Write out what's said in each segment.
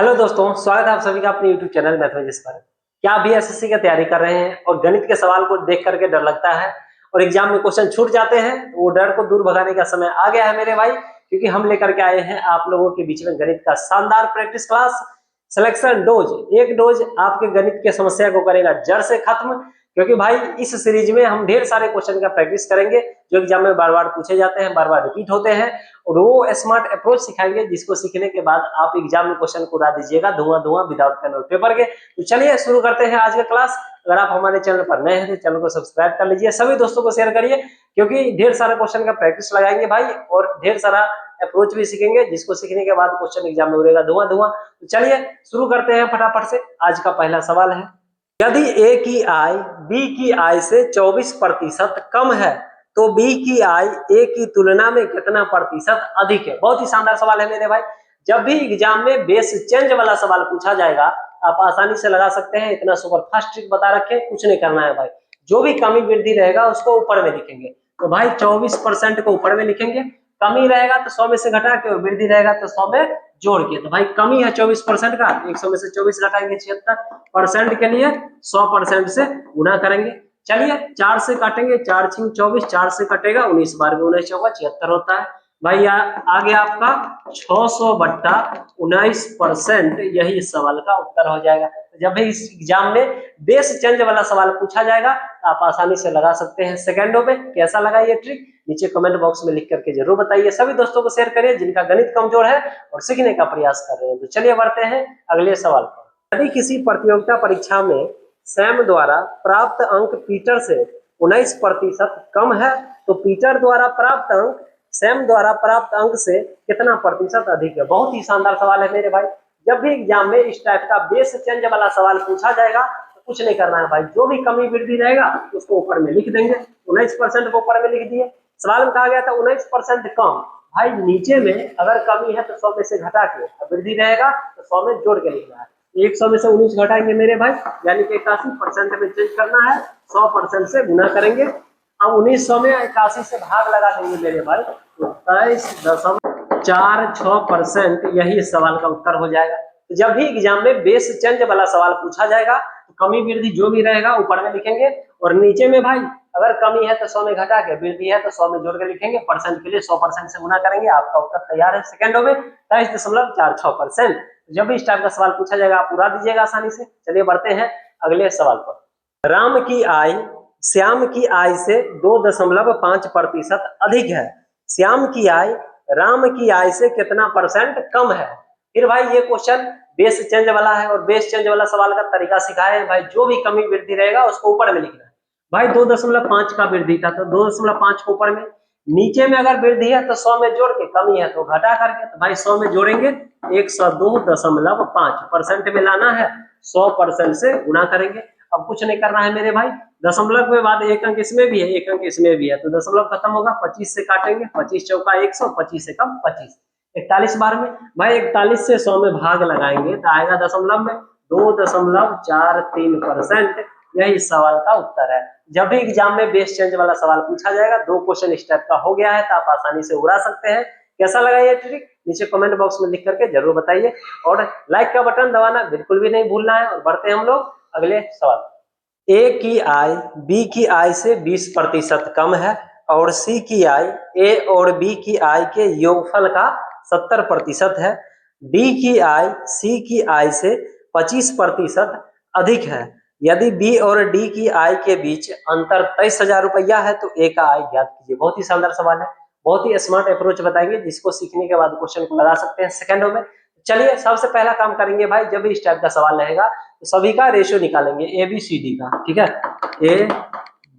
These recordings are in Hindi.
हेलो दोस्तों, स्वागत है आप सभी का अपने यूट्यूब चैनल मैथमेटिक्स पर। क्या आप भी एसएससी की तैयारी कर रहे हैं और गणित के सवाल को देख करके डर लगता है और एग्जाम में क्वेश्चन छूट जाते हैं, तो वो डर को दूर भगाने का समय आ गया है मेरे भाई, क्योंकि हम लेकर के आए हैं आप लोगों के बीच में गणित का शानदार प्रैक्टिस क्लास सिलेक्शन डोज। एक डोज आपके गणित के समस्या को करेगा जड़ से खत्म, क्योंकि भाई इस सीरीज में हम ढेर सारे क्वेश्चन का प्रैक्टिस करेंगे जो एग्जाम में बार बार पूछे जाते हैं, बार बार रिपीट होते हैं, और वो स्मार्ट अप्रोच सिखाएंगे जिसको सीखने के बाद आप एग्जाम में क्वेश्चन को उड़ा दीजिएगा धुआं धुआं विदाउट पेन और पेपर के। तो चलिए शुरू करते हैं आज का क्लास। अगर आप हमारे चैनल पर नए हैं तो चैनल को सब्सक्राइब कर लीजिए, सभी दोस्तों को शेयर करिए, क्योंकि ढेर सारे क्वेश्चन का प्रैक्टिस लगाएंगे भाई और ढेर सारा अप्रोच भी सीखेंगे जिसको सीखने के बाद क्वेश्चन एग्जाम में उड़ेगा धुआं धुआं। तो चलिए शुरू करते हैं फटाफट से। आज का पहला सवाल है, यदि ए की आय बी की आय से 24% कम है तो बी की आय ए की तुलना में कितना प्रतिशत अधिक है। बहुत ही शानदार सवाल है मेरे भाई। जब भी एग्जाम में बेस चेंज वाला सवाल पूछा जाएगा आप आसानी से लगा सकते हैं, इतना सुपर फास्ट ट्रिक बता रखे, कुछ नहीं करना है भाई। जो भी कमी वृद्धि रहेगा उसको ऊपर में लिखेंगे, तो भाई 24% को ऊपर में लिखेंगे, कमी रहेगा तो 100 में से घटा के, और वृद्धि रहेगा तो 100 में जोड़ के। तो भाई कमी है 24% का, 100 में से 24 घटाएंगे 76% के लिए 100% से गुना करेंगे। चलिए 4 से काटेंगे, 4 × 24, 4 से कटेगा 19, 12 19 चौका 76 होता है भाई। आगे आपका 600/19%, यही इस सवाल का उत्तर हो जाएगा। जब भी इस एग्जाम में बेस चेंज वाला सवाल पूछा जाएगा आप आसानी से लगा सकते हैं सेकंडों में। कैसा लगा ये ट्रिक नीचे कमेंट बॉक्स में लिख करके जरूर बताइए। सभी दोस्तों को शेयर करिए जिनका गणित कमजोर है और सीखने का प्रयास कर रहे हैं। तो चलिए बढ़ते हैं अगले सवाल पर। यदि किसी प्रतियोगिता परीक्षा में सैम द्वारा प्राप्त अंक पीटर से 19% कम है तो पीटर द्वारा प्राप्त अंक सैम द्वारा प्राप्त अंक से कितना प्रतिशत अधिक है। बहुत ही शानदार सवाल है मेरे भाई। जब भी एग्जाम में इस टाइप का बेस चेंज वाला सवाल पूछा जाएगा तो कुछ नहीं करना है भाई, जो भी कमी वृद्धि रहेगा उसको ऊपर में लिख देंगे। 19% को ऊपर में लिख दिए। सवाल में कहा गया था 19% कम, भाई नीचे में अगर कमी है तो 100 में से घटा के, वृद्धि रहेगा तो 100 में जोड़ के लिखना है। 100 में से 19 घटाएंगे मेरे भाई, यानी कि 81% में चेंज करना है, 100% से गुना करेंगे। अब 1900 में 81 से भाग लगा देंगे मेरे भाई, तो 23.46%, यही इस सवाल का उत्तर हो जाएगा। तो जब भी एग्जाम में बेस चेंज वाला सवाल पूछा जाएगा तो कमी वृद्धि जो भी रहेगा ऊपर में लिखेंगे, और नीचे में भाई अगर कमी है तो 100 में घटा के, वृद्धि है तो 100 में जोड़ के लिखेंगे। परसेंट के लिए 100% से गुना करेंगे, आपका उत्तर तैयार है सेकंडों में 23.46%। जब भी इस टाइप का सवाल पूछा जाएगा आप उड़ा दीजिएगा आसानी से। चलिए बढ़ते हैं अगले सवाल पर। राम की आय श्याम की आय से 2.5% अधिक है, श्याम की आय राम की आय से कितना परसेंट कम है। फिर भाई ये क्वेश्चन बेस चेंज वाला है और बेस चेंज वाला सवाल का तरीका सिखाए हैं भाई। जो भी कमी वृद्धि रहेगा उसको ऊपर में लिखना है भाई। 2.5 का वृद्धि था तो 2.5 को ऊपर में, नीचे में अगर वृद्धि है तो 100 में जोड़ के, कमी है तो घटा करके, तो भाई 100 में जोड़ेंगे 102.5% में लाना है, 100% से गुना करेंगे। अब कुछ नहीं करना है मेरे भाई, दशमलव के बाद एक अंक इसमें भी है, एक अंक इसमें भी है, तो दशमलव खत्म होगा, 25 से काटेंगे, 25 चौका 100, 25 से कम 25, 41 बार में भाई 41 से 100 में भाग लगाएंगे तो आएगा दशमलव में 2.43%, यही इस सवाल का उत्तर है। जब भी एग्जाम में बेस चेंज वाला सवाल पूछा जाएगा, दो क्वेश्चन इस टाइप का हो गया है तो आप आसानी से उड़ा सकते हैं। कैसा लगा ये ट्रिक नीचे कमेंट बॉक्स में लिख करके जरूर बताइए, और लाइक का बटन दबाना बिल्कुल भी नहीं भूलना है। और बढ़ते हैं हम लोग अगले सवाल। ए की आय बी की आय से 20% कम है और सी की आय ए और बी की आय के योगफल का 70% है। डी की आय सी की आय से 25% अधिक है। यदि बी और डी की आय के बीच अंतर 23,000 रुपया है तो ए का आय ज्ञात कीजिए। बहुत ही शानदार सवाल है, बहुत ही स्मार्ट अप्रोच बताएंगे जिसको सीखने के बाद क्वेश्चन को लगा सकते हैं सेकंडों में। चलिए सबसे पहला काम करेंगे भाई, जब भी इस टाइप का सवाल रहेगा तो सभी का रेशियो निकालेंगे, ए बी सी डी का, ठीक है। ए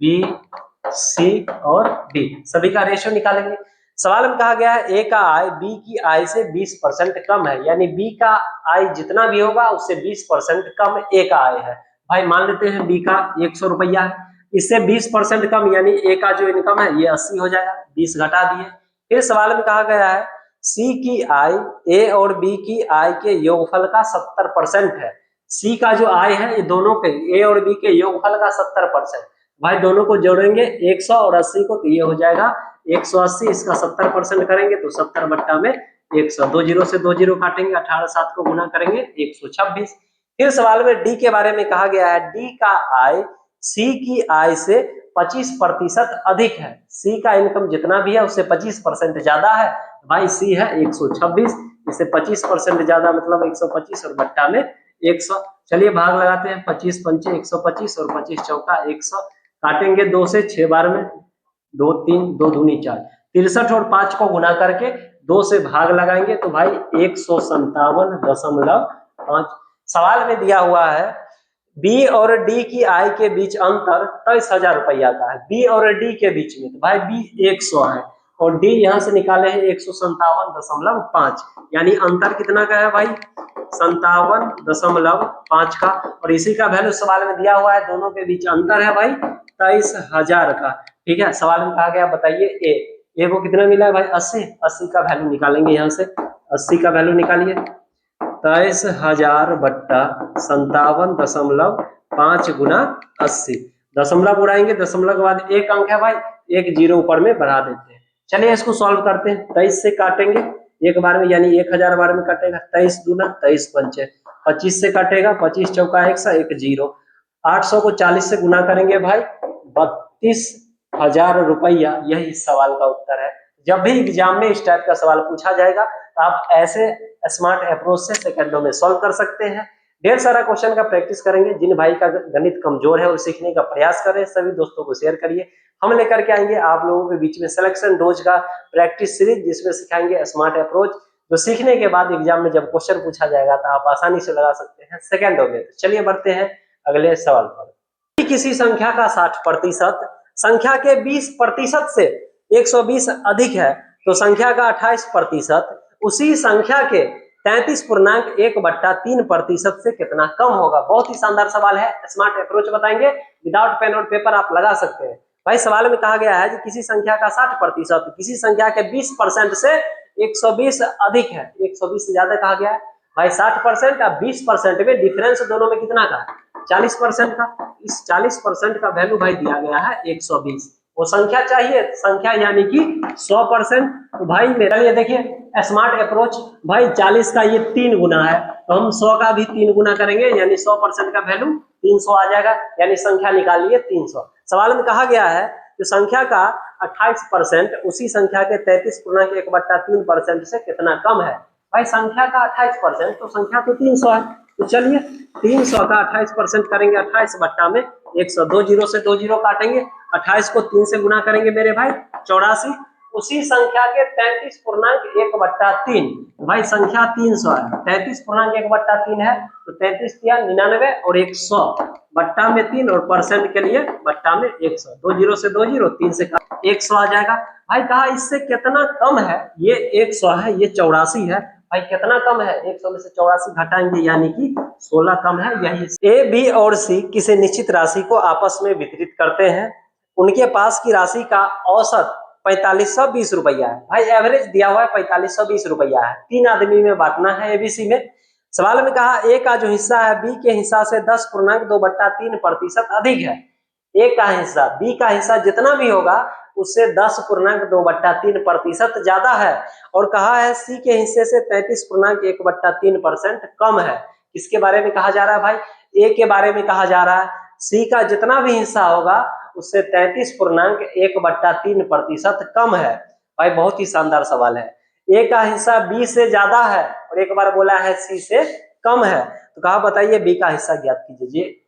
बी सी और डी सभी का रेशियो निकालेंगे। सवाल में कहा गया है ए का आय बी की आय से 20% कम है, यानी बी का आय जितना भी होगा उससे 20% कम ए का आय है। भाई मान लेते हैं बी का 100 रुपया है, इससे 20% कम यानी ए का जो इनकम है ये 80 हो जाएगा, 20 घटा दिए। फिर सवाल में कहा गया है सी की आय ए और बी की आय के योगफल का 70% है। सी का जो आय है ये दोनों के, ए और बी के योगफल का 70%। भाई दोनों को जोड़ेंगे 100 और 80 को, तो ये हो जाएगा 180, इसका 70% करेंगे तो 70/100 100, 2 जीरो से 2 जीरो काटेंगे, 18 7 को गुना करेंगे 126। फिर सवाल में डी के बारे में कहा गया है, डी का आय सी की आय से 25% अधिक है। सी का इनकम जितना भी है उससे 25% ज्यादा है। भाई सी है 126, इससे 25% ज्यादा मतलब 125 और बट्टा में 100। चलिए भाग लगाते हैं, 25 पंचे 125 और 25 चौका 100, काटेंगे 2 से 6 बार में, 2 3 2 दूनी 4, 63 और 5 को गुना करके 2 से भाग लगाएंगे तो भाई 157.5। सवाल में दिया हुआ है बी और डी की आय के बीच अंतर 23,000 रुपया का है। बी और डी के बीच में, तो भाई बी 100 है और डी यहां से निकाले हैं 157.5, यानी अंतर कितना का है भाई 57.5 का। और इसी का वैल्यू सवाल में दिया हुआ है, दोनों के बीच अंतर है भाई 23,000 का। ठीक है, सवाल में कहा गया बताइए ए को कितना मिला है भाई 80 का वैल्यू निकालेंगे, यहाँ से 80 का वैल्यू निकालिए, 23,000 बट्टा 57.5 गुना 80, दशमलव उड़ाएंगे, दशमलव के बाद एक अंक है भाई, एक जीरो ऊपर में बढ़ा देते हैं। चलिए इसको सॉल्व करते हैं, 23 से काटेंगे एक बार में, यानी 1000 बार में कटेगा, 23 दूना 23 पंचे, 25 से कटेगा, 25 चौका 100, एक जीरो, 800 को 40 से गुना करेंगे भाई 32,000 रुपया। यही इस सवाल का उत्तर है। जब भी एग्जाम में इस टाइप का सवाल पूछा जाएगा तो आप ऐसे स्मार्ट अप्रोच से सेकंडों में सॉल्व कर सकते हैं। ढेर सारा क्वेश्चन का प्रैक्टिस करेंगे। जिन भाई का गणित कमजोर है और सीखने का प्रयास करें, सभी दोस्तों को शेयर करिए। हम लेकर के आएंगे आप लोगों के बीच में सिलेक्शन डोज का प्रैक्टिस सीरीज, जिसमें सिखाएंगे स्मार्ट अप्रोच, जो सीखने के बाद एग्जाम में जब क्वेश्चन पूछा जाएगा तो आप आसानी से लगा सकते हैं सेकंडों में। तो चलिए बढ़ते हैं अगले सवाल पर। किसी संख्या का 60% संख्या के 20% से 120 अधिक है तो संख्या का 28% उसी संख्या के 33.1/3% से कितना कम होगा। बहुत ही शानदार सवाल है, स्मार्ट अप्रोच बताएंगे, विदाउट पेन और पेपर आप लगा सकते हैं। भाई सवाल में कहा गया है कि किसी संख्या का 60% किसी संख्या के 20% से 120 अधिक है। 120 से ज्यादा कहा गया है भाई, 60% और 20% में डिफरेंस दोनों में कितना का है 40% का। इस 40% का वैल्यू भाई दिया गया है 120। वो संख्या चाहिए, संख्या यानी कि 100%। तो भाई मेरा ये देखिए स्मार्ट अप्रोच, भाई 40 का ये 3 गुना है तो हम 100 का भी 3 गुना करेंगे, यानी 100% का वैल्यू 300 आ जाएगा, यानी संख्या निकाल लिए 300। सवाल में कहा गया है कि संख्या का 28% उसी संख्या के 33.1/3% से कितना कम है। भाई संख्या का 28%, तो संख्या तो 300 है, तो चलिए 300 का 28% करेंगे 28 बट्टा में 100, 2 जीरो से 2 जीरो काटेंगे, 28 को 3 से गुना करेंगे मेरे भाई 84, उसी संख्या के 33.1/3। भाई संख्या 300 है, 33.1/3 है तो 33 या 99 और 100 बट्टा में 3 और परसेंट के लिए बट्टा में 100, 2 जीरो से 2 जीरो, 3 से 100 आ जाएगा। भाई कहा इससे कितना कम है, ये 100 है, ये 84 है। भाई कितना कम है, 100 में से 84 घटाएंगे यानी कि 16 कम है। यही ए बी और सी किसी निश्चित राशि को आपस में वितरित करते हैं, उनके पास की राशि का औसत 4520 रुपया है। भाई एवरेज दिया हुआ है 4520 रुपया है, 3 आदमी में बांटना है एबीसी में। सवाल में कहा ए का जो हिस्सा है बी के हिस्सा से 10.2/3% अधिक है। ए का हिस्सा बी का हिस्सा जितना भी होगा उससे 10.2/3% ज्यादा है, और कहा है सी के हिस्से से 33.1/3% कम है। इसके बारे में कहा जा रहा है भाई, ए के बारे में कहा जा रहा है सी का जितना भी हिस्सा होगा उससे 33.1/3% कम है। भाई बहुत ही शानदार सवाल है। ए का हिस्सा बी से ज्यादा है और एक बार बोला है सी से कम है, तो कहा बताइए बी का हिस्सा ज्ञात कीजिए।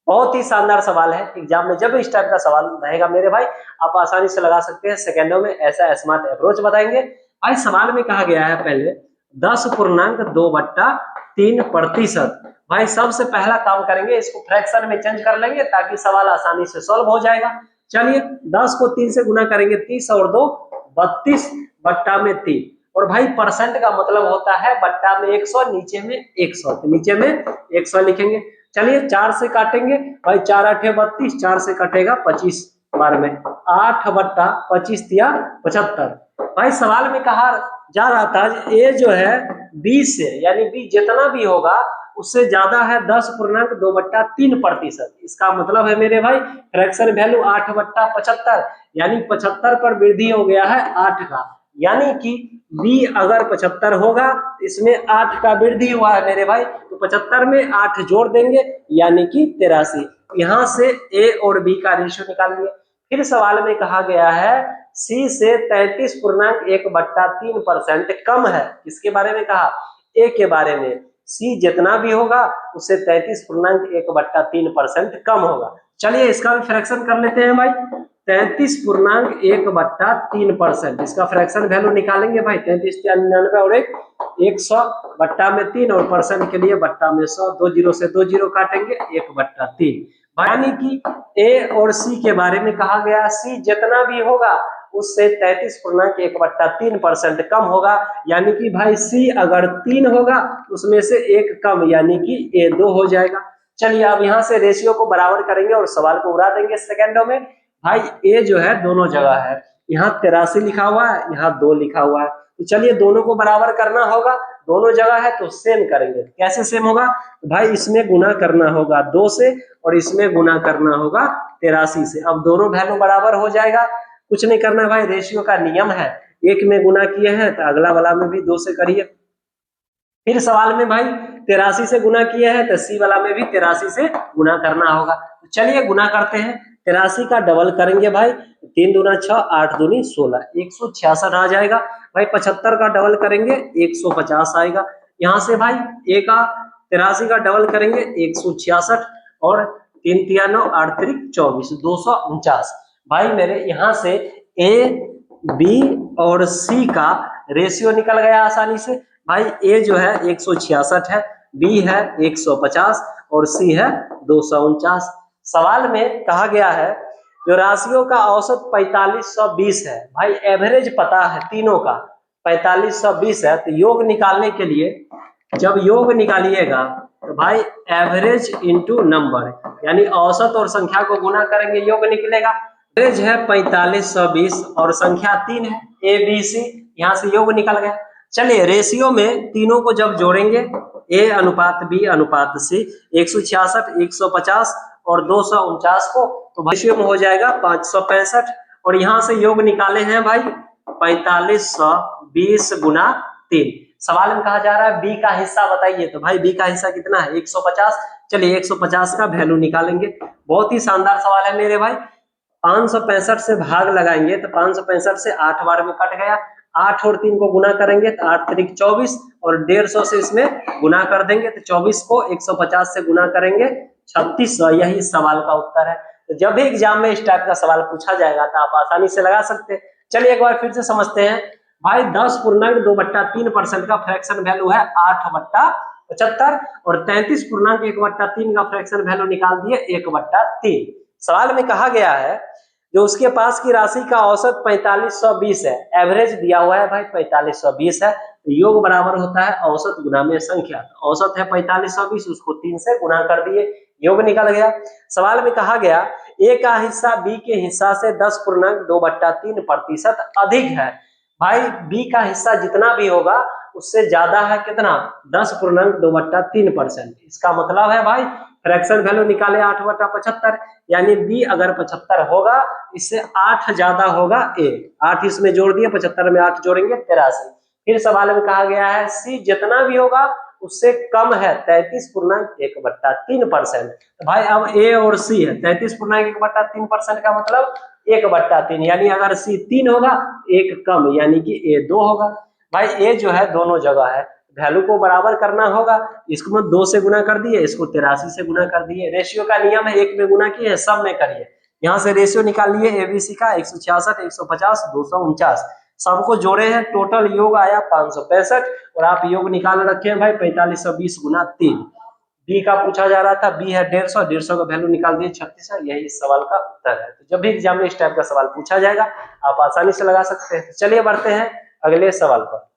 बहुत ही शानदार सवाल है, एग्जाम में जब इस टाइप का सवाल रहेगा मेरे भाई आप आसानी से लगा सकते हैं सेकंडों में, ऐसा स्मार्ट अप्रोच बताएंगे। भाई सवाल में कहा गया है पहले 10.2/3%। भाई सबसे पहला काम करेंगे इसको फ्रैक्शन में चेंज कर लेंगे ताकि सवाल आसानी से सॉल्व हो जाएगा। चलिए 10 को 3 से गुना करेंगे 30 और 2 32 बट्टा में 3, और भाई परसेंट का मतलब होता है बट्टा में 100 नीचे में 100, तो नीचे में 100 लिखेंगे। चलिए 4 से काटेंगे, भाई 4 8 32, 4 से कटेगा 25 बार में 8 बट्टा 25 या 75। भाई सवाल में कहा जा रहा था ए जो है बी से, यानी बी जितना भी होगा उससे ज्यादा है 10.2/3%। इसका मतलब है मेरे भाई फ्रैक्शन वैल्यू 8/75, यानी 75 पर वृद्धि हो गया है 8 का, यानी कि बी अगर 75 होगा, इसमें 8 का वृद्धि हुआ है मेरे भाई, तो 75 में 8 जोड़ देंगे यानी कि 83। यहां से ए और बी का रेशियो निकाल लिया। फिर सवाल में कहा गया है सी से 33.1/3% कम है। किसके बारे में कहा? ए के बारे में। सी जितना भी होगा उससे 33.1/3% कम होगा। चलिए इसका भी फ्रैक्शन कर लेते हैं भाई। 33.1/3%, इसका फ्रैक्शन वैल्यू निकालेंगे भाई। 33 और 100 बट्टा में 3 और परसेंट के लिए बट्टा में 100, 2 जीरो से 2 जीरो काटेंगे 1/3। यानी कि ए और सी के बारे में कहा गया सी जितना भी होगा उससे 33.1/3% कम होगा। यानी कि भाई सी अगर 3 होगा उसमें से 1 कम यानी कि ए 2 हो जाएगा। चलिए अब यहाँ से रेशियो को बराबर करेंगे और सवाल को उड़ा देंगे सेकेंडों में। भाई ए जो है दोनों जगह है, यहाँ 83 लिखा हुआ है, यहाँ 2 लिखा हुआ है, तो चलिए दोनों को बराबर करना होगा। दोनों जगह है तो सेम करेंगे। कैसे सेम होगा? भाई इसमें गुना करना होगा 2 से और इसमें गुना करना होगा 83 से। अब दोनों वैल्यू बराबर हो जाएगा, कुछ नहीं करना भाई, रेशियो का नियम है। एक में गुना किए हैं तो अगला वाला में भी 2 से करिए। फिर सवाल में भाई 83 से गुना किए हैं तो सी वाला में भी 83 से गुना करना होगा। तो चलिए गुना करते हैं। 83 का डबल करेंगे भाई, 3 दूना 6, 8 दूनी 16, 166 आ जाएगा। भाई 75 का डबल करेंगे 150 आएगा। यहाँ से भाई ए का 83 का डबल करेंगे 166 और 3 तिया 9, 8 त्रिक 24, 249। भाई मेरे यहाँ से ए बी और सी का रेशियो निकल गया आसानी से। भाई ए जो है 166 है, बी है 150 और सी है 249। सवाल में कहा गया है जो राशियों का औसत 4520 है। भाई एवरेज पता है तीनों का 4520 है, तो योग निकालने के लिए जब योग निकालिएगा तो भाई एवरेज इंटू नंबर यानी औसत और संख्या को गुना करेंगे, योग निकलेगा। एवरेज है 4520 और संख्या 3 है ए बी सी, यहाँ से योग निकल गया। चलिए रेशियो में तीनों को जब जोड़ेंगे ए अनुपात बी अनुपात सी, 166, 150 और 249 को, तो रेशियो में हो जाएगा 565। और यहाँ से योग निकाले हैं भाई 4520 गुना 3। सवाल में कहा जा रहा है बी का हिस्सा बताइए, तो भाई बी का हिस्सा कितना है? 150। चलिए 150 का वैल्यू निकालेंगे। बहुत ही शानदार सवाल है मेरे भाई। 565 से भाग लगाएंगे तो 565 से 8 बार में कट गया, 8 और 3 को गुना करेंगे तो 8 त्रिक 24 और 150 से इसमें गुना कर देंगे तो 24 को 150 से गुना करेंगे 3600। यही सवाल का उत्तर है। तो जब भी एग्जाम में इस टाइप का सवाल पूछा जाएगा तो आप आसानी से लगा सकते हैं। चलिए एक बार फिर से समझते हैं। भाई 10.2/3% का फ्रैक्शन वैल्यू है 8/75 और 33.1/3 का फ्रैक्शन वैल्यू निकाल दिए 1/3। सवाल में कहा गया है जो उसके पास की राशि का औसत 4520 है, एवरेज दिया हुआ है भाई 4520 है, तो योग बराबर होता है औसत गुना में संख्या। औसत है 4520, उसको 3 से गुना कर दिए, योग निकल गया। सवाल में कहा गया ए का हिस्सा बी के हिस्सा से 10.2/3% अधिक है। भाई बी का हिस्सा जितना भी होगा उससे ज्यादा है कितना? 10.2/3%। इसका मतलब है भाई फ्रैक्शन वैल्यू निकाले 8/75, यानी बी अगर 75 होगा इससे 8 ज्यादा होगा ए। 8 इसमें जोड़ दिए, 75 में 8 जोड़ेंगे 83। फिर सवाल में कहा गया है सी जितना भी होगा उससे कम है 33.1/3%। तो भाई अब ए और सी है, 33.1/3% का मतलब 1/3, यानी अगर सी 3 होगा 1 कम यानी कि ए 2 होगा। भाई ए जो है दोनों जगह है, वैल्यू को बराबर करना होगा। इसको मैं 2 से गुना कर दिए, इसको 83 से गुना कर दिए। रेशियो का नियम है, एक में गुना किए सब में करिए। यहाँ से रेशियो निकाल लिए एबीसी का 166, 150, 249, सबको जोड़े हैं, टोटल योग आया 565 और आप योग निकाल रखे हैं भाई 4520 गुना 3। बी का पूछा जा रहा था, बी है 150, 150 का वैल्यू निकाल दिए 36 है। यही इस सवाल का उत्तर है। तो जब भी एग्जाम में इस टाइप का सवाल पूछा जाएगा आप आसानी से लगा सकते हैं। चलिए बढ़ते हैं अगले सवाल पर।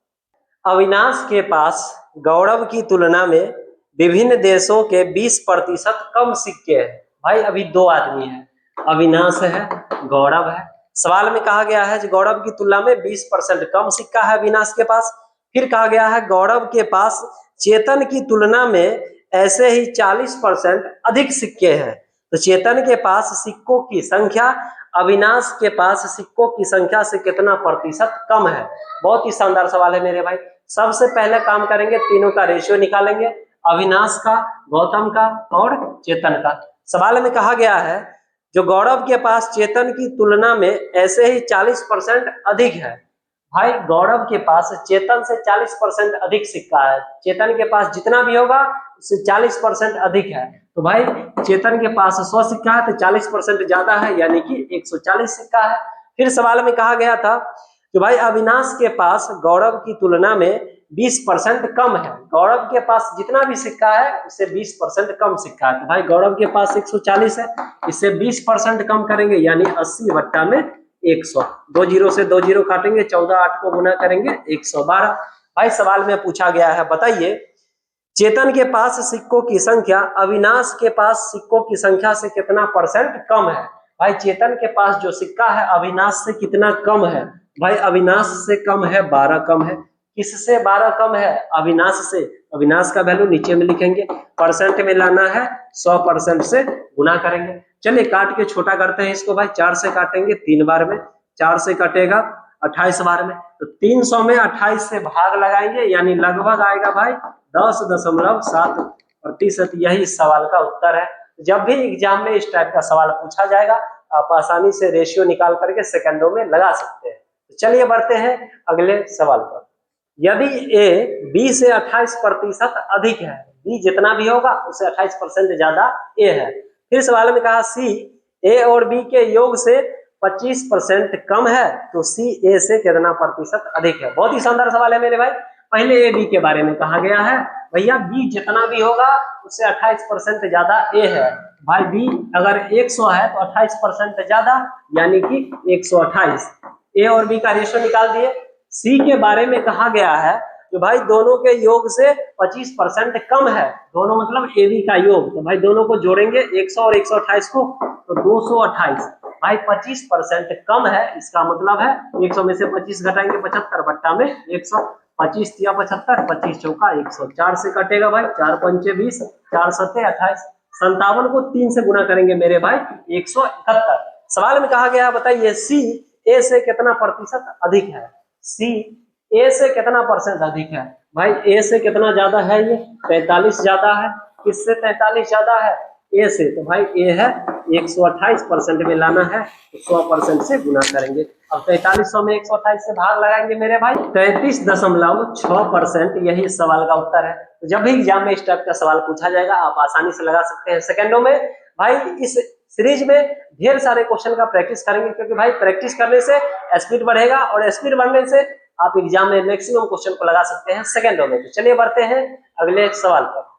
अविनाश के पास गौरव की तुलना में विभिन्न देशों के 20% कम सिक्के हैं। भाई अभी 2 आदमी हैं, अविनाश है, गौरव है। सवाल में कहा गया है गौरव की तुलना में 20% कम सिक्का है अविनाश के पास। फिर कहा गया है गौरव के पास चेतन की तुलना में ऐसे ही 40% अधिक सिक्के हैं। तो चेतन के पास सिक्कों की संख्या अविनाश के पास सिक्कों की संख्या से कितना प्रतिशत कम है। बहुत ही शानदार सवाल है मेरे भाई। सबसे पहले काम करेंगे, तीनों का रेशियो निकालेंगे, अविनाश का, गौतम का और चेतन का। सवाल में कहा गया है जो गौरव के पास चेतन की तुलना में ऐसे ही 40% अधिक है। भाई गौरव के पास चेतन से 40% अधिक सिक्का है, चेतन के पास जितना भी होगा उससे 40% अधिक है। तो भाई चेतन के पास 100 सिक्का है तो 40% ज्यादा है, यानी कि 140 सिक्का है। फिर सवाल में कहा गया था कि भाई अविनाश के पास गौरव की तुलना में 20% कम है। गौरव के पास जितना भी सिक्का है उससे 20% कम सिक्का है। तो भाई गौरव के पास 140 है, इससे 20% कम करेंगे यानी 80 बट्टा में 100। 2 जीरो से 2 जीरो काटेंगे, 14 8 को गुना करेंगे 112। भाई सवाल में पूछा गया है, बताइए चेतन के पास सिक्कों की संख्या अविनाश के पास सिक्कों की संख्या से कितना परसेंट कम है। भाई चेतन के पास जो सिक्का है अविनाश से कितना कम है। भाई अविनाश से कम है 12 कम है। किससे 12 कम है? अविनाश से। अविनाश का वैल्यू नीचे में लिखेंगे, परसेंट में लाना है 100% से गुना करेंगे। चलिए काट के छोटा करते हैं इसको। भाई 4 से काटेंगे 3 बार में, 4 से कटेगा 28 बार में, तो 300 में 28 से भाग लगाएंगे यानी लगभग आएगा भाई 10.7%। यही इस सवाल का उत्तर है। जब भी एग्जाम में इस टाइप का सवाल पूछा जाएगा आप आसानी से रेशियो निकाल करके सेकंडों में लगा सकते हैं। तो चलिए बढ़ते हैं अगले सवाल पर। यदि a b से 28% अधिक है, b जितना भी होगा उससे 28% ज्यादा a है। फिर सवाल में कहा c a और b के योग से 25% कम है, तो c a से कितना प्रतिशत अधिक है। बहुत ही शानदार सवाल है मेरे भाई। पहले a b के बारे में कहा गया है, भैया b जितना भी होगा उससे 28% ज्यादा a है। भाई b अगर 100 है तो 28% ज्यादा यानी कि 128। a और b का रेशियो निकाल दिए। सी के बारे में कहा गया है कि भाई दोनों के योग से 25% कम है, दोनों मतलब ए बी का योग। तो भाई दोनों को जोड़ेंगे 100 और 128 को तो 228। भाई 25% कम है, इसका मतलब है 100 में से 25 घटाएंगे 75 बट्टा में 100। 25 या 75, 25 चौका 100। 4 से कटेगा भाई 4 पंचे 20, 4 सत्ते 28। 57 को 3 से गुना करेंगे मेरे भाई 171। सवाल में कहा गया बताइए सी ए से कितना प्रतिशत अधिक है। सी ए से कितना परसेंट अधिक है। भाई ए से कितना ज्यादा है, ये 43 ज्यादा है। किससे 43 ज्यादा है? ए से। तो भाई ए है 128% में लाना है तो 100% से गुना करेंगे। अब 4300 में 128 से भाग लगाएंगे मेरे भाई 33.6%। यही इस सवाल का उत्तर है। तो जब भी एग्जाम में इस टाइप का सवाल पूछा जाएगा आप आसानी से लगा सकते हैं सेकंडों में। भाई इस सीरीज में ढेर सारे क्वेश्चन का प्रैक्टिस करेंगे, क्योंकि भाई प्रैक्टिस करने से स्पीड बढ़ेगा और स्पीड बढ़ने से आप एग्जाम में मैक्सिमम क्वेश्चन को लगा सकते हैं सेकंडों में। तो चलिए बढ़ते हैं अगले सवाल पर।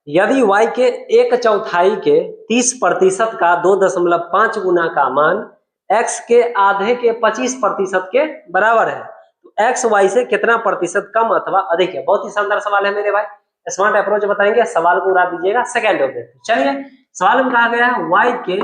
यदि y के 1/4 के 30% का 2.5 गुना का मान x के आधे के 25% के बराबर है, तो x y से कितना प्रतिशत कम अथवा अधिक है। बहुत ही शानदार सवाल है मेरे भाई। स्मार्ट अप्रोच बताएंगे, सवाल को उड़ा दीजिएगा सेकंडों में। चलिए सवाल में कहा गया है y के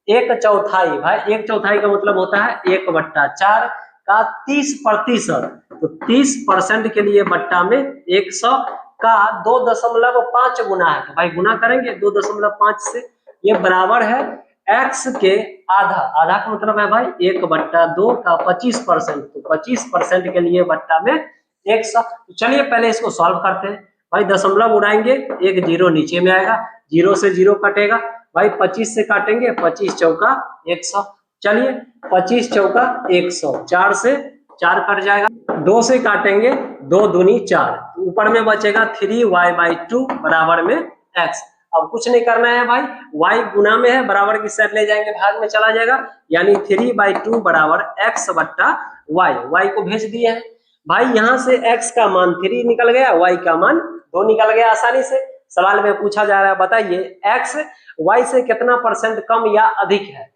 1/4। भाई 1/4 का मतलब होता है 1/4 का 30%। तो 30% के लिए बट्टा में 100 का 2.5 गुना है। तो भाई गुना करेंगे 2.5 से, ये बराबर है x के आधा। आधा का मतलब है भाई 1/2 का 25%। तो 25% के लिए बट्टा में 100। तो चलिए पहले इसको सॉल्व करते हैं। भाई दशमलव उड़ाएंगे, एक जीरो नीचे में आएगा, जीरो से जीरो कटेगा। भाई 25 से काटेंगे, 25 चौका 100। चलिए 25 चौका 100, 4 से 4 कट जाएगा, 2 से काटेंगे 2 दूनी 4, ऊपर में बचेगा 3y/2 बराबर में x। अब कुछ नहीं करना है भाई, y गुना में है, बराबर की साइड ले जाएंगे भाग में चला जाएगा, यानी 3/2 बराबर x/y। y को भेज दिए हैं भाई, यहाँ से x का मान 3 निकल गया, y का मान 2 निकल गया आसानी से। सवाल में पूछा जा रहा है बताइए x y से कितना परसेंट कम या अधिक है।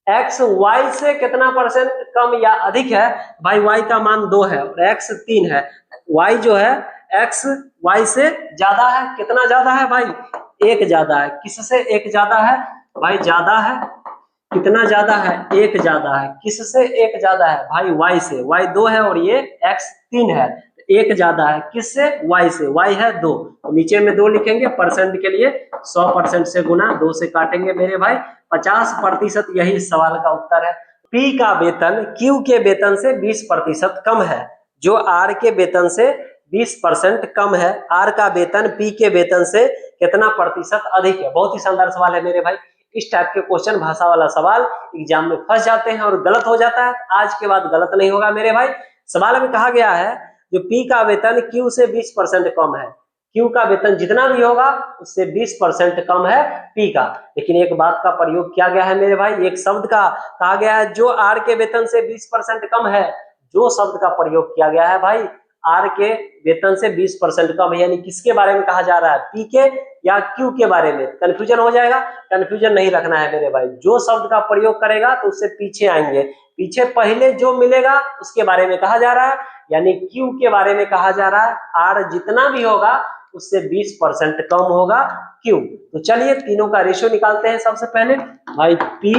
x y से कितना परसेंट कम या अधिक है। भाई y का मान 2 है और x 3 है। y जो है x y से ज्यादा है। कितना ज्यादा है भाई? 1 ज्यादा है। किससे 1 ज्यादा है? भाई ज्यादा है। कितना ज्यादा है? 1 ज्यादा है। किससे 1 ज्यादा है? भाई y से। y 2 है और ये x 3 है, 1 ज्यादा है। किससे? y से। y है 2, तो नीचे में 2 लिखेंगे। परसेंट के लिए 100% से गुना, 2 से काटेंगे मेरे भाई 50%। यही इस सवाल का उत्तर है। पी का वेतन क्यू के वेतन से 20% कम है, जो आर के वेतन से 20% कम है, आर का वेतन पी के वेतन से कितना प्रतिशत अधिक है। बहुत ही शानदार सवाल है मेरे भाई। इस टाइप के क्वेश्चन, भाषा वाला सवाल एग्जाम में फंस जाते हैं और गलत हो जाता है। आज के बाद गलत नहीं होगा मेरे भाई। सवाल में कहा गया है जो पी का वेतन क्यू से 20% कम है, क्यू का वेतन जितना भी होगा उससे 20% कम है पी का। लेकिन एक बात का प्रयोग किया गया है मेरे भाई, एक शब्द का कहा गया है जो आर के वेतन से 20% कम है, जो शब्द का प्रयोग किया गया है भाई आर के वेतन से 20% कम है, यानी किसके बारे में कहा जा रहा है, पी के या क्यू के बारे में। कंफ्यूजन हो जाएगा, कंफ्यूजन नहीं रखना है मेरे भाई। जो शब्द का प्रयोग करेगा तो उससे पीछे आएंगे, पीछे पहले जो मिलेगा उसके बारे में कहा जा रहा है, यानी क्यू के बारे में कहा जा रहा है। आर जितना भी होगा उससे 20% कम होगा क्यू। तो चलिए तीनों का रेशियो निकालते हैं। सबसे पहले भाई पी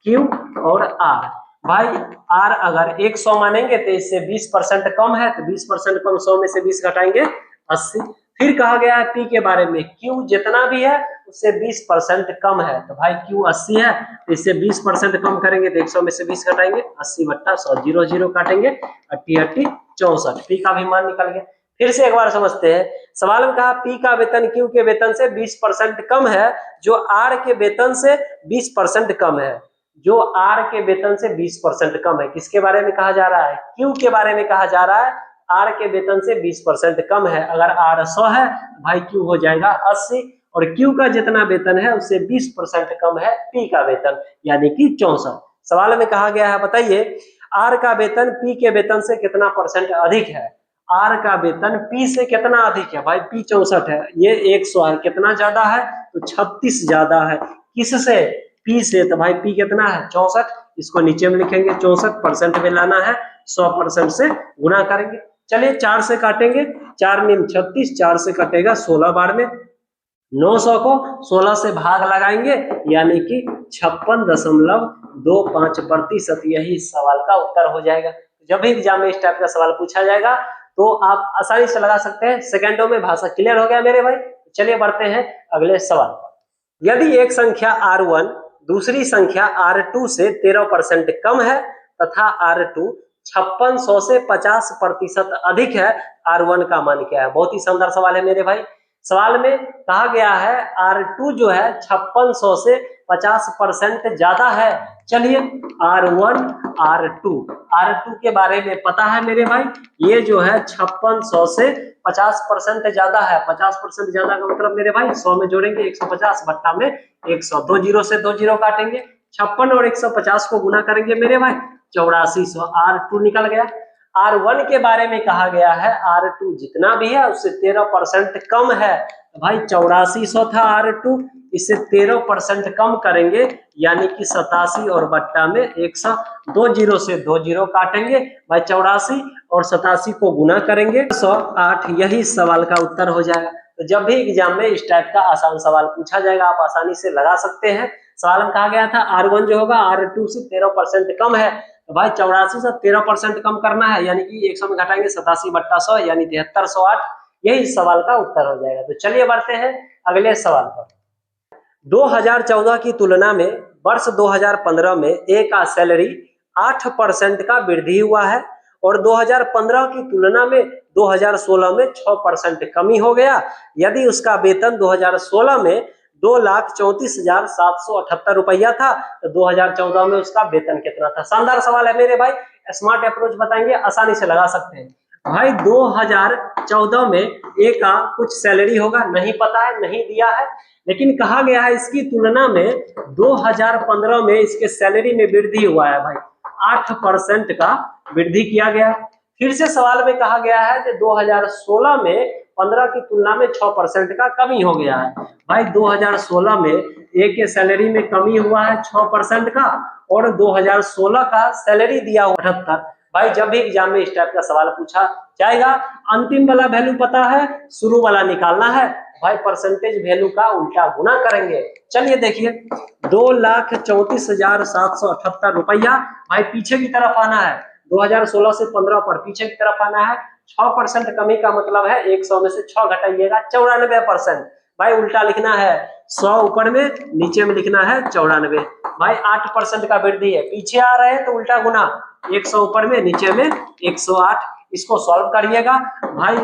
क्यू और आर। भाई आर अगर 100 मानेंगे तो इससे 20% कम है, तो 20% कम 100 में से 20 घटाएंगे 80। फिर कहा गया है पी के बारे में क्यू जितना भी है उससे 20% कम है, तो भाई क्यू 80 है तो इससे 20% कम करेंगे तो 100 में से 20 घटाएंगे 80 बट्टा 100, 0 0 काटेंगे 80 80 64। पी का भी मान निकल गया। फिर से एक बार समझते हैं। सवाल में कहा पी का वेतन क्यू के वेतन से 20% कम है, जो आर के वेतन से 20% कम है, जो आर के वेतन से 20% कम है। किसके बारे में कहा जा रहा है, क्यू के बारे में कहा जा रहा है। आर के वेतन से 20% कम है, अगर आर 100 है भाई क्यू हो जाएगा 80, और क्यू का जितना वेतन है उससे 20% कम है पी का वेतन, यानी कि 64। सवाल में कहा गया है बताइए आर का वेतन पी के वेतन से कितना परसेंट अधिक है। आर का वेतन पी से कितना अधिक है, भाई पी 64 है, ये 100 है, कितना ज्यादा है तो 36 ज्यादा है। किससे, पी से, तो भाई पी कितना है 64, इसको नीचे में लिखेंगे 64% में लाना है, 100% से गुना करेंगे। चलिए 4 से काटेंगे, 4 निम 36, 4 से कटेगा 16 बार में, 900 को 16 से भाग लगाएंगे यानी कि 56.25%, यही इस सवाल का उत्तर हो जाएगा। जब भी एग्जाम में इस टाइप का सवाल पूछा जाएगा तो आप आसानी से लगा सकते हैं, सेकंडों में। भाषा क्लियर हो गया मेरे भाई। चलिए बढ़ते हैं अगले सवाल पर। यदि एक संख्या R1 दूसरी संख्या R2 से 13% कम है तथा R2 5600 से 50% अधिक है, R1 का मान क्या है। बहुत ही शानदार सवाल है मेरे भाई। सवाल में कहा गया है R2 जो है 5600 से 50% ज्यादा है। चलिए R1 R2 के बारे में पता है मेरे भाई, ये जो है 5600 से 50% ज्यादा है। 50% ज्यादा का मतलब मेरे भाई 100 में जोड़ेंगे 150 बट्टा में 100, 2 जीरो से 2 जीरो काटेंगे, 56 और 150 को गुना करेंगे मेरे भाई 8400, R2 निकल गया। R1 के बारे में कहा गया है R2 जितना भी है उससे 13% कम है, तो भाई 8400 था R2, इससे 13% कम करेंगे यानी कि 87 और बट्टा में 100, 2 जीरो से 2 जीरो काटेंगे भाई 84 और 87 को गुना करेंगे 108, यही सवाल का उत्तर हो जाएगा। तो जब भी एग्जाम में इस टाइप का आसान सवाल पूछा जाएगा आप आसानी से लगा सकते हैं। सवाल में कहा गया था R1 जो होगा R2 से 13% कम है, तो भाई 84 से 13% कम करना है यानी कि 100 में घटाएंगे 87 बट्टा 100 यानी 7308, यही इस सवाल का उत्तर हो जाएगा। तो चलिए बढ़ते हैं अगले सवाल पर। 2014 की तुलना में वर्ष 2015 में ए का सैलरी 8% का वृद्धि हुआ है और 2015 की तुलना में 2016 में 6% कमी हो गया। यदि उसका वेतन 2016 में 2,34,778 रुपया था तो 2014 में उसका वेतन कितना था। शानदार सवाल है मेरे भाई, स्मार्ट अप्रोच बताएंगे, आसानी से लगा सकते हैं। भाई 2014 में ए का कुछ सैलरी होगा, नहीं पता है, नहीं दिया है, लेकिन कहा गया है इसकी तुलना में 2015 में इसके सैलरी में वृद्धि हुआ है भाई, 8% का वृद्धि किया गया। फिर से सवाल में कहा गया है कि 2016 में 15 की तुलना में 6% का कमी हो गया है। भाई 2016 में ए के सैलरी में कमी हुआ है 6% का, और 2016 का सैलरी दिया 78। भाई जब भी एग्जाम में इस टाइप का सवाल पूछा जाएगा, अंतिम वाला वैल्यू पता है, शुरू वाला निकालना है भाई, परसेंटेज वैल्यू का उल्टा गुना करेंगे। चलिए देखिए 2,34,778 रुपया, भाई पीछे की तरफ आना है, 2016 से 15 पर पीछे की तरफ आना है। 6% कमी का मतलब है 100 में से 6 घटाइएगा 94%, भाई उल्टा लिखना है 100 ऊपर में, नीचे में लिखना है 94। भाई 8% का वृद्धि है, पीछे आ रहे हैं तो उल्टा गुना, 100 ऊपर में, नीचे में 108। इसको सॉल्व करिएगा भाई,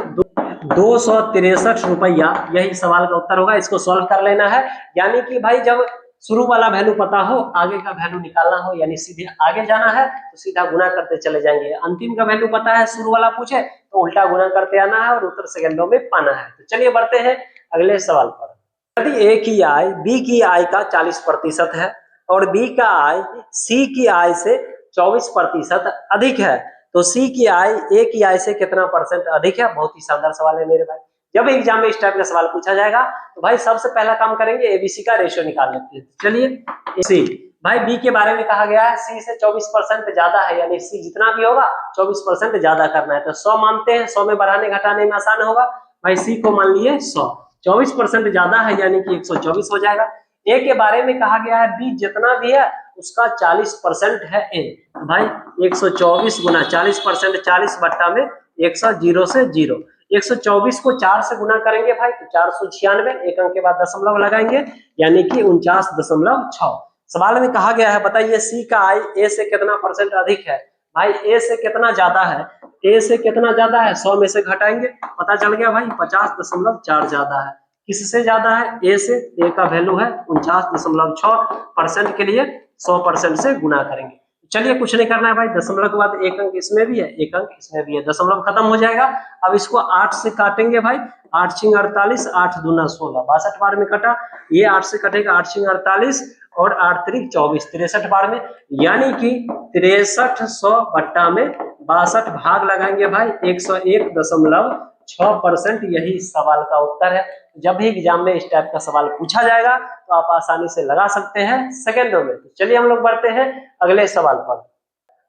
263 रुपया, यही सवाल का उत्तर होगा। इसको सॉल्व कर लेना है, यानी कि भाई जब शुरू वाला वैल्यू पता हो, आगे का वैल्यू निकालना हो, यानी सीधे आगे जाना है तो सीधा गुना करते चले जाएंगे। अंतिम का वैल्यू पता है, शुरू वाला पूछे तो उल्टा गुना करते आना है और उत्तर सेकंडों में पाना है। तो चलिए बढ़ते हैं अगले सवाल पर। यदि ए की आय बी की आय का 40% है और बी का आय सी की आय से 24% अधिक है, तो सी की आय ए की आय से कितना परसेंट अधिक है? बहुत ही शानदार सवाल है मेरे भाई। जब एग्जाम में इस टाइप का सवाल पूछा जाएगा तो भाई सबसे पहला काम करेंगे एबीसी का रेशियो निकाल लेते हैं। चलिए सी, भाई बी के बारे में कहा गया है सी से 24% ज्यादा है, यानी सी जितना भी होगा 24% ज्यादा करना है। तो 100 मानते हैं, 100 में बढ़ाने घटाने में आसान होगा। भाई सी को मान लिए 100, 24% ज्यादा है यानी कि 124 हो जाएगा। ए के बारे में कहा गया है बी जितना भी है उसका 40% है ए। भाई 124 गुना 40%, 40 बट्टा में 100, 0 से 0। 124 को 4 से गुना करेंगे भाई तो 496, एक अंक के बाद दशमलव लगाएंगे यानी कि 49.6। सवाल में कहा गया है बताइए सी का आय ए से कितना परसेंट अधिक है? भाई ए से कितना ज्यादा है? ए से कितना ज्यादा है? 100 में से घटाएंगे, पता चल गया भाई 50.4 ज्यादा है। किससे ज्यादा है? ए से। ए का वैल्यू है 49.6%, के लिए 100% से गुना करेंगे। चलिए कुछ नहीं करना है भाई, दशमलव के बाद एक अंक इसमें भी है, एक अंक इसमें भी है, दशमलव खत्म हो जाएगा। अब इसको 8 से काटेंगे भाई, 8 छिंग 48, 8 दूना 16, 62 बार में कटा। ये 8 से कटेगा, 8 छिंग 48 और 8 त्रिक 24, 63 बार में, यानी कि 6300 बट्टा में 62 भाग लगाएंगे भाई 101.6%, यही सवाल का उत्तर है। जब भी एग्जाम में इस टाइप का सवाल पूछा जाएगा तो आप आसानी से लगा सकते हैं सेकेंडों में। तो चलिए हम लोग बढ़ते हैं अगले सवाल पर।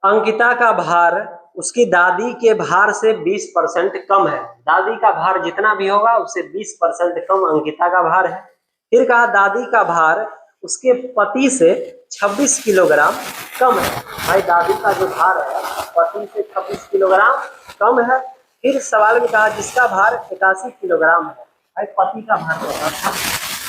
अंकिता का भार उसकी दादी के भार से 20% कम है। दादी का भार जितना भी होगा उससे 20% कम अंकिता का भार है। फिर कहा दादी का भार उसके पति से 26 किलोग्राम कम है। भाई दादी का जो भार है पति से 26 किलोग्राम कम है। फिर सवाल में कहा जिसका भार 81 किलोग्राम है। भाई पति का भार पता था,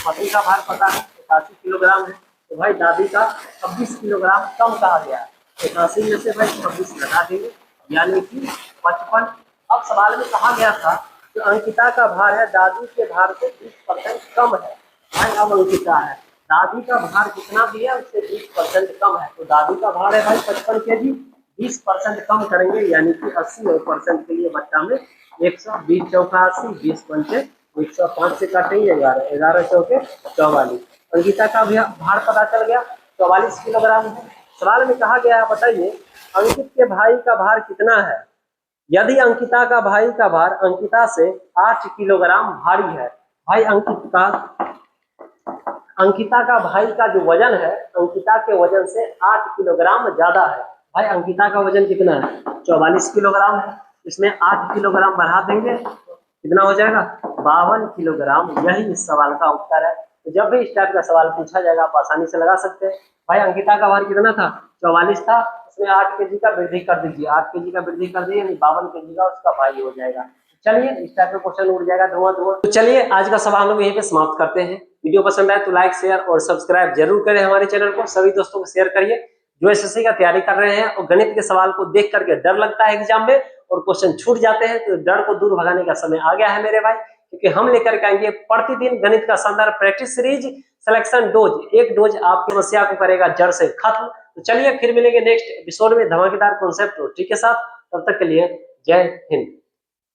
पति का भार पता है 81 किलोग्राम है, तो भाई दादी का 26 किलोग्राम कम कहा गया है। 81 में से भाई 26 लगा देंगे यानी कि 55। अब सवाल में कहा गया था कि अंकिता का भार है दादी के भार से 20% कम है। भाई अब अंकिता है, दादी का भार जितना भी है उससे 20% कम है, तो दादी का भार है भाई 55 केजी, 20% कम करेंगे यानी कि 80% के लिए बच्चा में 120 चौका 80, 20 पंचे 105 से काटेंगे 11, 11 चौके 44। अंकिता का भी भार पता चल गया 44 किलोग्राम है। सवाल में कहा गया है बताइए अंकित के भाई का भार कितना है? यदि अंकिता का भाई का भार अंकिता से 8 किलोग्राम भारी है। भाई अंकिता का भाई का जो वजन है अंकिता के वजन से 8 किलोग्राम ज्यादा है। भाई अंकिता का वजन कितना है? 44 किलोग्राम है, इसमें 8 किलोग्राम बढ़ा देंगे कितना हो जाएगा? 52 किलोग्राम, यही इस सवाल का उत्तर है। तो जब भी इस टाइप का सवाल पूछा जाएगा आप आसानी से लगा सकते हैं। भाई अंकिता का भार कितना था? 44 था, उसमें 8 केजी का वृद्धि कर दीजिए, 8 केजी का वृद्धि कर दिए यानी 52 केजी का उसका भाई हो जाएगा। चलिए इस टाइप का क्वेश्चन उड़ जाएगा धुआं धुआं। तो चलिए आज का सवाल हम यहीं पे समाप्त करते हैं। वीडियो पसंद आए तो लाइक शेयर और सब्सक्राइब जरूर करें हमारे चैनल को, सभी दोस्तों को शेयर करिए जो एसएससी का तैयारी कर रहे हैं और गणित के सवाल को देख करके डर लगता है एग्जाम में और क्वेश्चन छूट जाते हैं, तो डर को दूर भगाने का समय आ गया है मेरे भाई, क्योंकि हम लेकर के आएंगे प्रतिदिन गणित का शानदार प्रैक्टिस सीरीज सिलेक्शन डोज। एक डोज आपकी समस्या को करेगा जड़ से खत्म। तो चलिए फिर मिलेंगे नेक्स्ट एपिसोड में धमाकेदार कॉन्सेप्ट के साथ, तब तक के लिए जय हिंद।